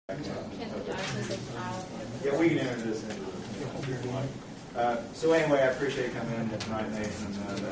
Yeah, we can enter this into the. So anyway, I appreciate you coming in tonight, Nathan. And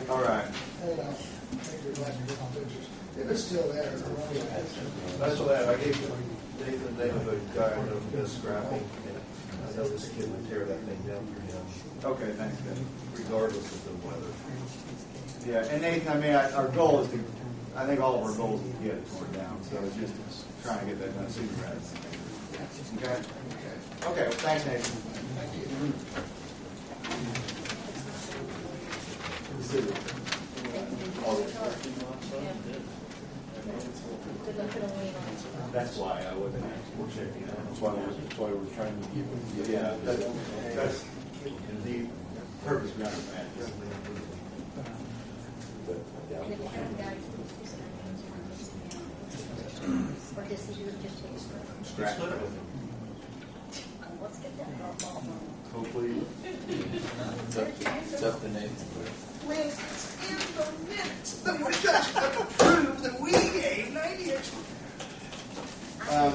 all right. If it's still there, that's what I gave Nathan the name of a guy who does scrapping. I know this kid would tear that thing down for him. Okay, thanks, guys. Regardless of the weather. Yeah, and Nathan, I mean, our goal is to. I think all of our goals is to get it torn down. So it's just trying to get that done sooner rather than later. Okay. Okay. Well, thanks, Nathan. thank you. That's why I wasn't actually checking out. That's why we're trying to give them. Yeah, that's the purpose behind that. Or does he just take Scratch. Let's get that ball. Hopefully. It's up to Nathan. Liz, it's in the minutes that we're just going to prove that we gave 90 extra. Calm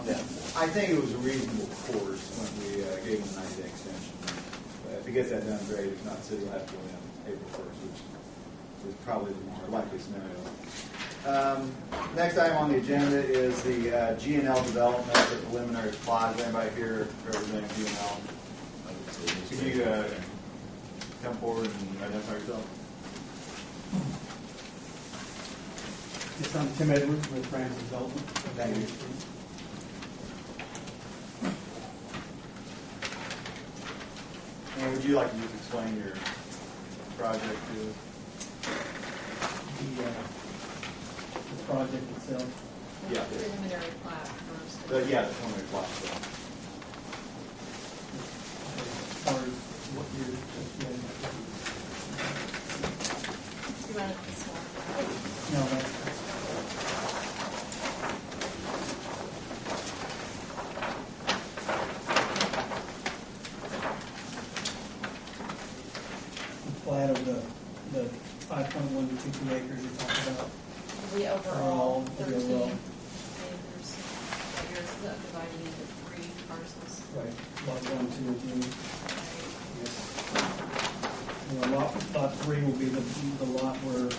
down. I think it was a reasonable course when we gave him a 90-day extension. If he gets that done, great. If not, city will have to go in April 1st, which is probably the more likely scenario. Next item on the agenda is the G&L development, the preliminary plot. Is anybody here representing G&L? Could you come forward and identify yourself? Yes, I'm Tim Edwards with Brands Development. Thank you. And would you like to just explain your project to us? The project itself. Yeah. Preliminary plat first. The preliminary plot. As far as what you're You run it this one. no, that's the plat of the 5.122 acres you're talking about. We overall The 13 overall. acres that you're subdividing into 3 parcels. Right. Lot 1, 2, and 3. Yes. And lot 3 will be the lot where the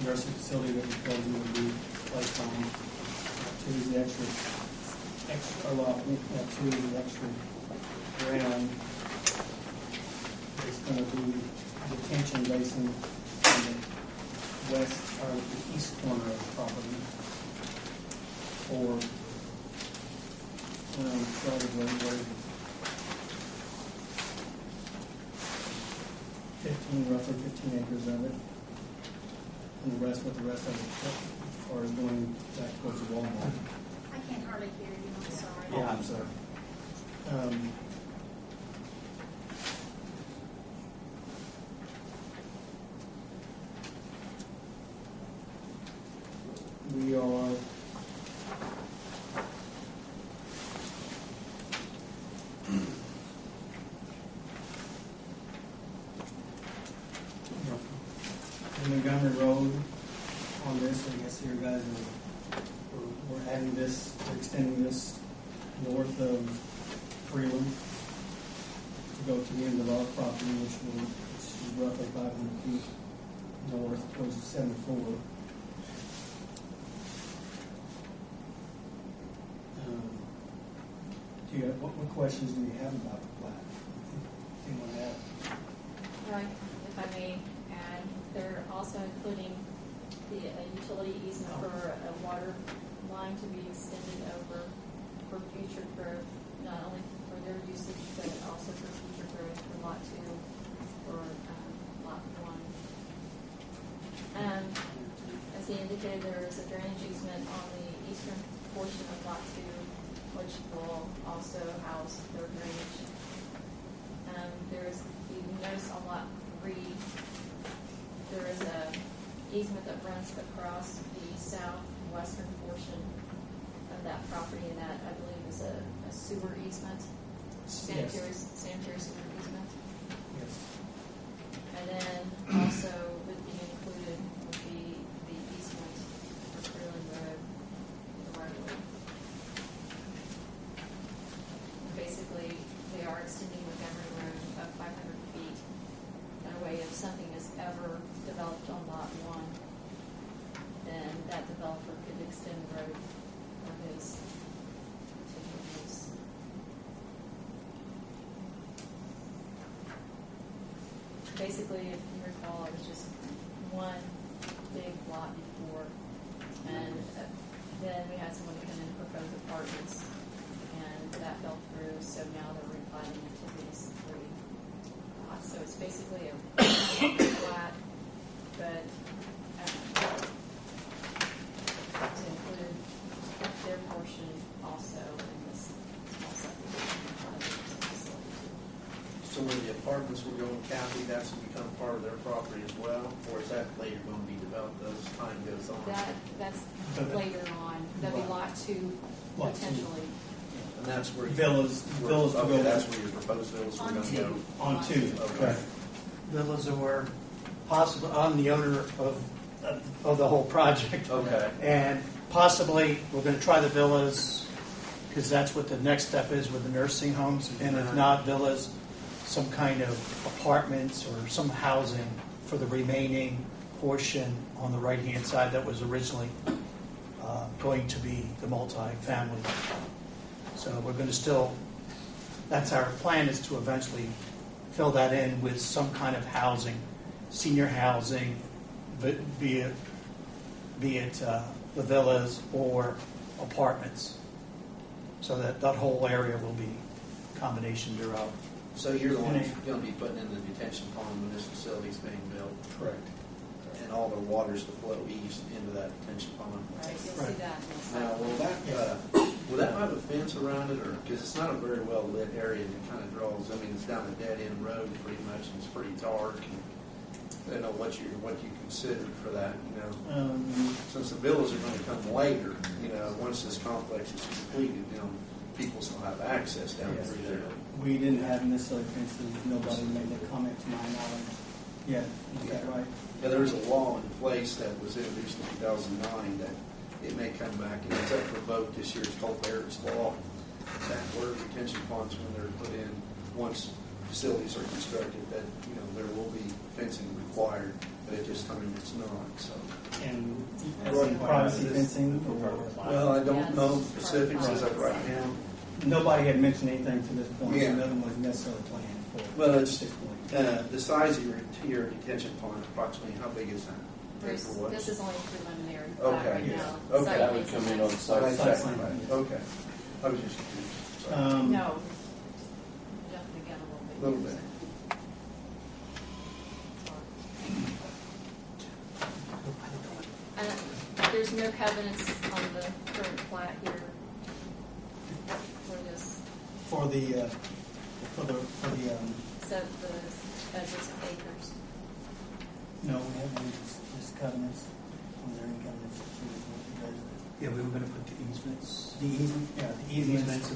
nursing facility that we're proposing will be placed on. 2 is the extra lot. 2 is the extra ground. It's going to be detention basin on the west or the east corner of the property. Or roughly 15 acres of it, and the rest of it, as far as going back towards the Walmart. I can't hardly hear you, I'm sorry. Yeah, I'm sorry. We are Montgomery Road on this. I guess you guys we're adding this, we're extending this north of Freeland to go to the end of our property, which is roughly 500 feet north towards 74. What questions do you have about the plat? Anyone have? Right, if I may add, they're also including the utility easement for a water line to be extended over for future growth, not only for their usage, but also for future growth for lot 2 or lot 1. As he indicated, there is a drainage easement on the eastern portion of lot 2, which will also house their drainage. You notice on lot 3, there is a easement that runs across the southwestern portion of that property, and that I believe is a sewer easement, sanitary sewer easement. Yes. And then also would be included would be the easement for Freeland Road, the right of way. basically, if you recall, it was just one big lot before, and then we had someone come in and propose apartments, and that fell through, so now they're replanning it to these three lots. So it's basically a flat, but to include their portion also in this small subdivision. So when the apartments were going county, that's become part of their property as well, or is that later going to be developed as time goes on? That's later on. That'll be lot two, Lot two. potentially. And that's where Villas to okay, go that's where your proposed villas were On going to two. go. on two. Okay. Villas or possibly, I'm the owner of the whole project. Okay. And possibly, we're going to try the villas, because that's what the next step is with the nursing homes. And if not villas, some kind of apartments or some housing for the remaining portion on the right-hand side that was originally going to be the multi-family. So we're going to still, that's our plan, is to eventually fill that in with some kind of housing, senior housing, be it the villas or apartments, so that that whole area will be a combination thereof. So you're the one who's going to be putting in the detention pond when this facility's being built, Correct. and all the waters to flow east into that detention pond. Right, you'll see Right. that in the site. Now, will that have a fence around it, or, because it's not a very well lit area, and it kind of draws, I mean, it's down a dead end road pretty much, and it's pretty dark, and I don't know what you considered for that, you know. Since the villas are going to come later, you know, once this complex is completed, you know, people still have access down Yes. through there. We didn't have necessarily fences. Nobody made that comment to my knowledge. Yeah, is that right? Yeah, there was a law in place that was introduced in 2009 that it may come back, and it's up for vote this year. It's called Barrett's Law. That water retention ponds, when they're put in, once facilities are constructed, that, you know, there will be fencing required, but at this time it's not, so. And as in privacy fencing? Or, Well, I don't know specifics as of right now. nobody had mentioned anything to this point. Yeah. So nothing was necessarily planned for. Well, it's this point. the size of your detention pond, approximately, how big is that? This is only preliminary Okay, right yeah. now. Okay. Site That would plan come in on the site. is- Site plan, yes. Okay. I was just confused. Sorry. No. Jumping again a Little bit. And there's no covenants on the current plat here for this, For the set the just acres. no, we haven't just covenants. Was there any covenants? Yeah, we were going to put the easements. The easement, yeah, the easements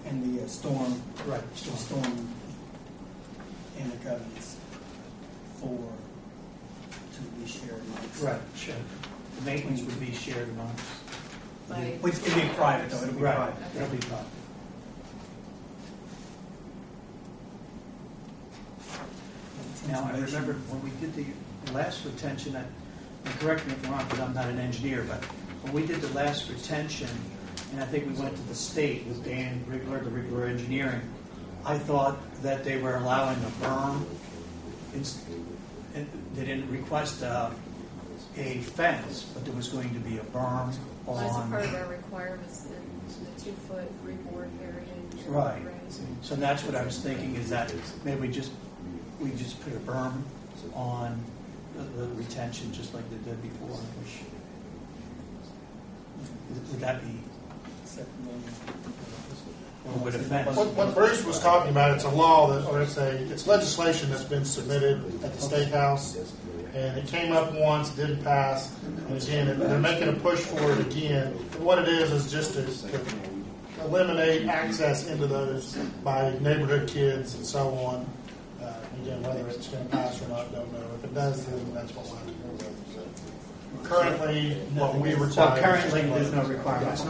and the storm, Right. the storm and the covenants to be shared amongst. Right, sure. The maintenance would be shared amongst. By- Which it'll be private though, it'll be Right, private. it'll be private. Now, I remember when we did the last retention, and correct me if I'm wrong, because I'm not an engineer, but when we did the last retention, and I think we went to the state with Dan Rigler, the Rigler Engineering, I thought that they were allowing a berm, and they didn't request a fence, but there was going to be a berm As a on. part of our requirements, the 2-foot freeboard area. Right. range. So that's what I was thinking, is that maybe we just put a berm on the retention, just like they did before. Would that be, or would a fence? What Bruce was talking about, it's a law that, or it's legislation that's been submitted at the State House, and it came up once, didn't pass, and again, they're making a push for it again. And what it is just to eliminate access into those by neighborhood kids and so on. Again, whether it's going to pass or not, don't know. If it does, then that's what we'll have to do with it. Currently, what we require. Well, currently, there's no requirements.